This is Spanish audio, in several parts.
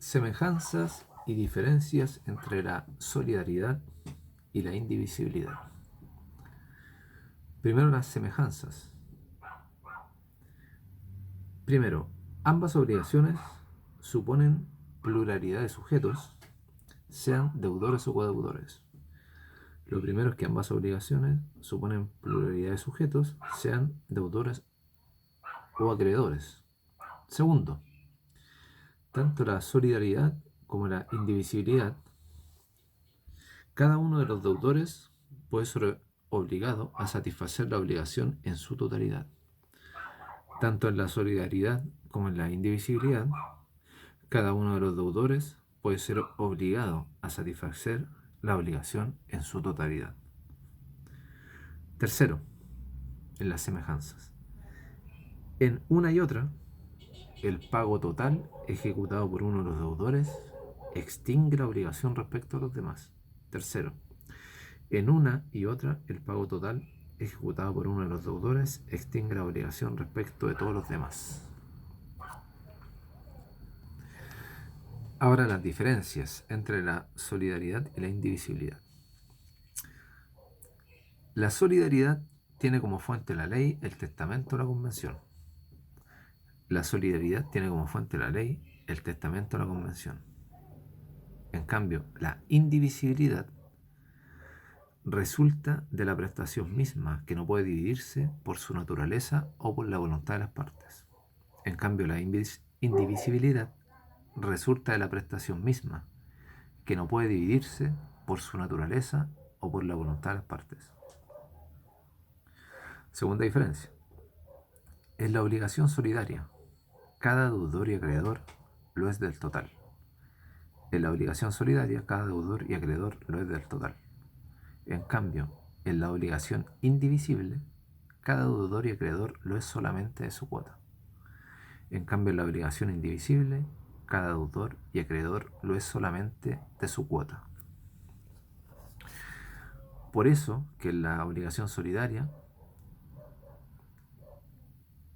Semejanzas y diferencias entre la solidaridad y la indivisibilidad. Primero, las semejanzas. Primero, ambas obligaciones suponen pluralidad de sujetos, sean deudores o codeudores. Lo primero es que ambas obligaciones suponen pluralidad de sujetos, sean deudores o acreedores. Segundo, tanto la solidaridad como la indivisibilidad, cada uno de los deudores puede ser obligado a satisfacer la obligación en su totalidad. Tanto en la solidaridad como en la indivisibilidad, cada uno de los deudores puede ser obligado a satisfacer la obligación en su totalidad. Tercero, en las semejanzas. En una y otra, el pago total ejecutado por uno de los deudores extingue la obligación respecto a los demás. Tercero, en una y otra, el pago total ejecutado por uno de los deudores extingue la obligación respecto de todos los demás. Ahora, las diferencias entre la solidaridad y la indivisibilidad. La solidaridad tiene como fuente la ley, el testamento o la convención. La solidaridad tiene como fuente la ley, el testamento o la convención. En cambio, la indivisibilidad resulta de la prestación misma, que no puede dividirse por su naturaleza o por la voluntad de las partes. En cambio, la indivisibilidad resulta de la prestación misma, que no puede dividirse por su naturaleza o por la voluntad de las partes. Segunda diferencia. En la obligación solidaria, cada deudor y acreedor lo es del total. En la obligación solidaria, cada deudor y acreedor lo es del total. En cambio, en la obligación indivisible, cada deudor y acreedor lo es solamente de su cuota. En cambio, en la obligación indivisible, cada deudor y acreedor lo es solamente de su cuota. Por eso que en la obligación solidaria,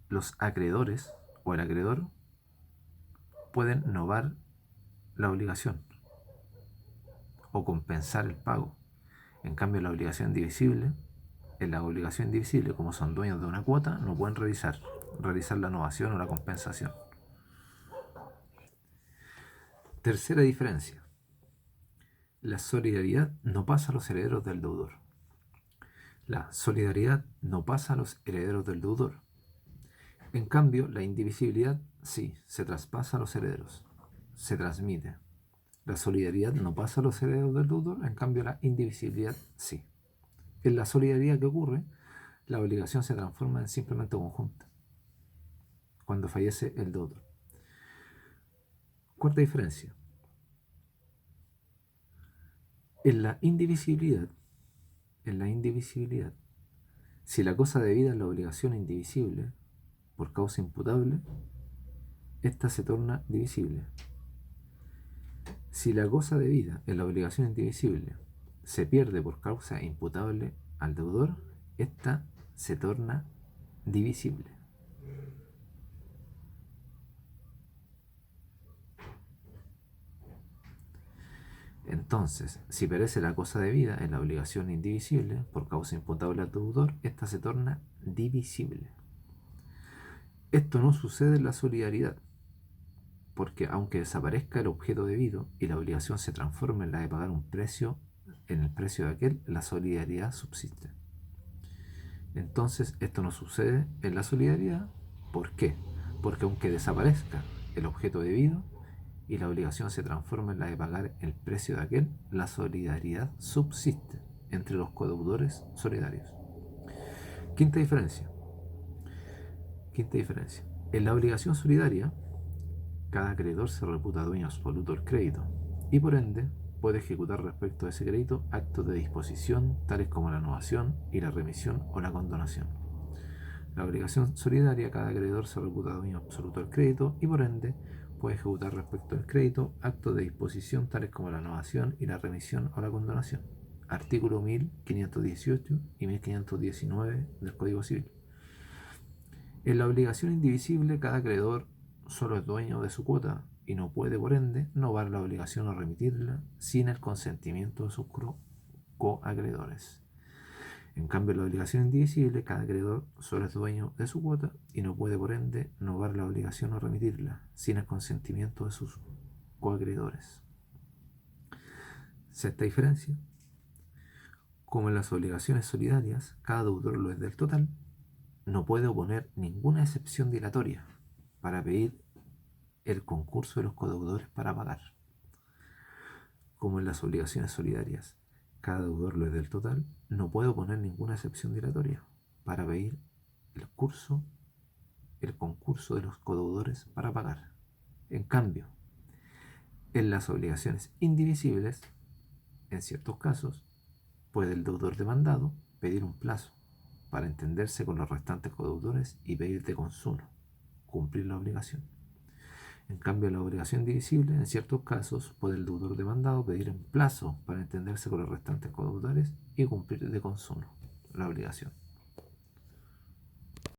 los acreedores o el acreedor pueden novar la obligación o compensar el pago. En cambio, en la obligación indivisible, como son dueños de una cuota, no pueden realizar la novación o la compensación. Tercera diferencia. La solidaridad no pasa a los herederos del deudor. La solidaridad no pasa a los herederos del deudor. En cambio, la indivisibilidad sí, se traspasa a los herederos, se transmite. La solidaridad no pasa a los herederos del deudor, en cambio la indivisibilidad sí. En la solidaridad, ¿qué ocurre? La obligación se transforma en simplemente conjunta cuando fallece el deudor. Cuarta diferencia. En la indivisibilidad, si la cosa debida es la obligación indivisible por causa imputable, esta se torna divisible. Si la cosa debida en la obligación indivisible se pierde por causa imputable al deudor, esta se torna divisible. Entonces, si perece la cosa debida en la obligación indivisible por causa imputable al deudor, esta se torna divisible. Esto no sucede en la solidaridad, porque aunque desaparezca el objeto debido y la obligación se transforme en la de pagar un precio, en el precio de aquel, la solidaridad subsiste. Entonces, esto no sucede en la solidaridad. ¿Por qué? Porque aunque desaparezca el objeto debido y la obligación se transforma en la de pagar el precio de aquel, la solidaridad subsiste entre los codeudores solidarios. Quinta diferencia. En la obligación solidaria, cada acreedor se reputa dueño absoluto del crédito y por ende puede ejecutar respecto a ese crédito actos de disposición tales como la novación y la remisión o la condonación. La obligación solidaria, cada acreedor se reputa dueño absoluto del crédito y por ende puede ejecutar respecto al crédito actos de disposición tales como la novación y la remisión o la condonación. Artículo 1518 y 1519 del Código Civil. En la obligación indivisible, cada acreedor solo es dueño de su cuota y no puede, por ende, novar la obligación o remitirla sin el consentimiento de sus coacreedores. En cambio, la obligación indivisible, cada acreedor solo es dueño de su cuota y no puede, por ende, novar la obligación o remitirla sin el consentimiento de sus coacreedores. Sexta diferencia: como en las obligaciones solidarias, cada deudor lo es del total, no puede oponer ninguna excepción dilatoria para pedir el concurso de los codeudores para pagar. Como en las obligaciones solidarias, cada deudor lo es del total, no puede oponer ninguna excepción dilatoria para pedir el concurso de los codeudores para pagar. En cambio, en las obligaciones indivisibles, en ciertos casos, puede el deudor demandado pedir un plazo para entenderse con los restantes codeudores y pedir de consuno, cumplir la obligación. En cambio, la obligación divisible, en ciertos casos, puede el deudor demandado pedir un plazo para entenderse con los restantes codeudores y cumplir de consuno la obligación.